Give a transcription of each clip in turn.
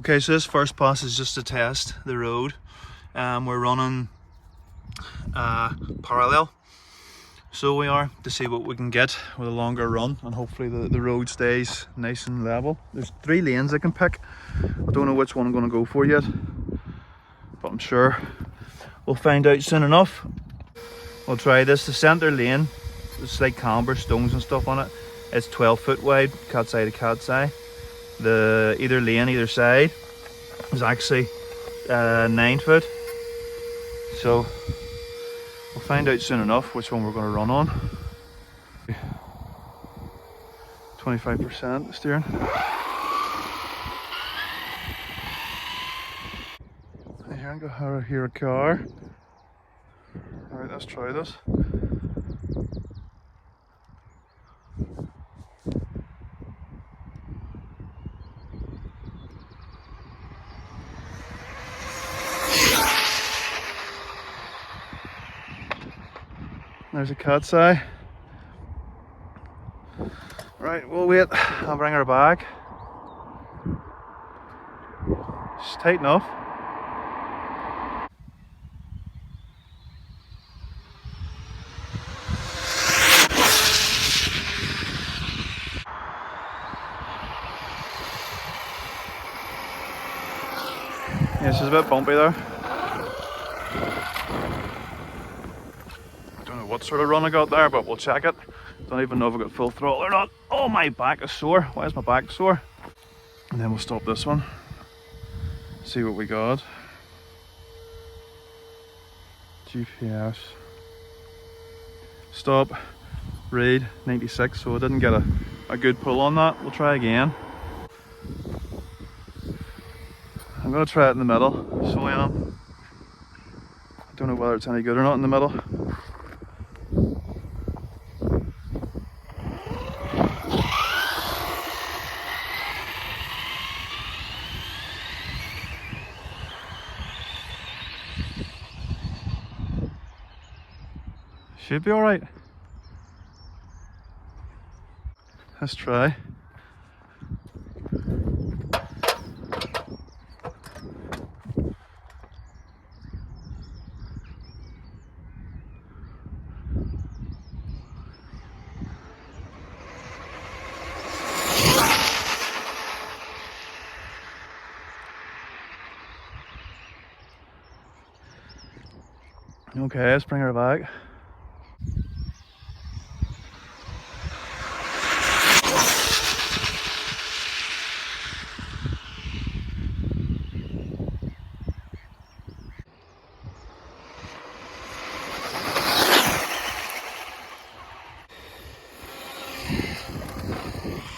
Okay, so this first pass is just to test the road. We're running parallel, so we are, to see what we can get with a longer run, and hopefully the road stays nice and level. There's 3 lanes I can pick. I don't know which one I'm going to go for yet, but I'm sure we'll find out soon enough. We'll try this. The centre lane, there's like camber stones and stuff on it. It's 12 foot wide, cat's eye to cat's eye. The either lane, either side is actually 9 foot. So we'll find out soon enough which one we're going to run on. 25% steering. Here I go, hear a car. Alright, let's try this. There's a cat's eye. Right, we'll wait. I'll bring her back. She's tight enough. Yeah, she's a bit bumpy there. Don't know what sort of run I got there, but we'll check it. Don't even know if I got full throttle or not. Oh, my back is sore. Why is my back sore? And then we'll stop this one. See what we got. GPS. Stop. Read 96, so I didn't get a good pull on that. We'll try again. I'm going to try it in the middle, so I am. I don't know whether it's any good or not in the middle. Should be alright. Let's try. Okay, let's bring her back.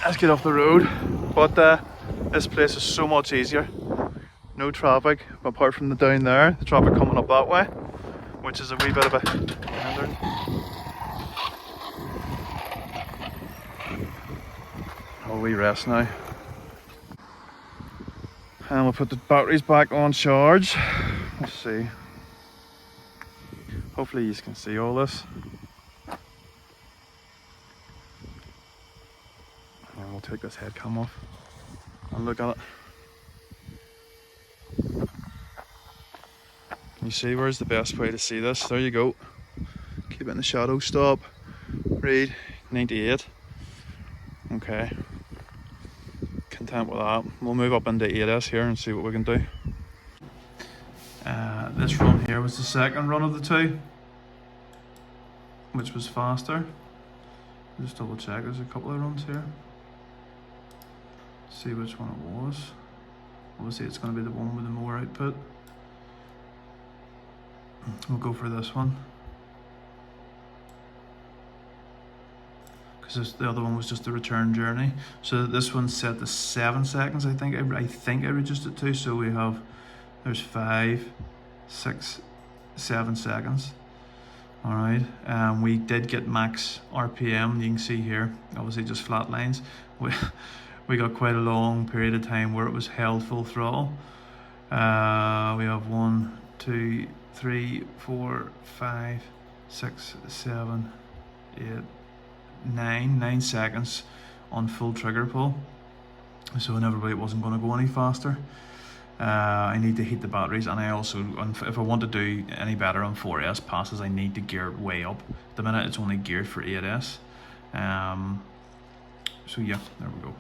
Let's get off the road, but this place is so much easier. No traffic, apart from the down there, the traffic coming up that way, which is a wee bit of a hindrance. Oh, we rest now. And we'll put the batteries back on charge. Let's see. Hopefully you can see all this. And we'll take this head cam off and look at it. Can you see where's the best way to see this? There you go. Keep it in the shadow, stop. Read 98. Okay. Content with that. We'll move up into 8S here and see what we can do. This run here was the second run of the 2, which was faster. Just double check, there's a couple of runs here. See which one it was. Obviously it's going to be the one with the more output. We'll go for this one, because the other one was just the return journey. So this one's set to 7 seconds. I think I reduced it to. So we have, there's 5, 6, 7 seconds. All right. We did get max RPM. You can see here, obviously just flat lines. We got quite a long period of time where it was held full throttle. We have 1, 2, 3, 4, 5, 6, 7, 8, 9 seconds on full trigger pull. So inevitably it wasn't going to go any faster. I need to heat the batteries, and I also, if I want to do any better on 4S passes, I need to gear it way up. At the minute it's only geared for 8S. So yeah, there we go.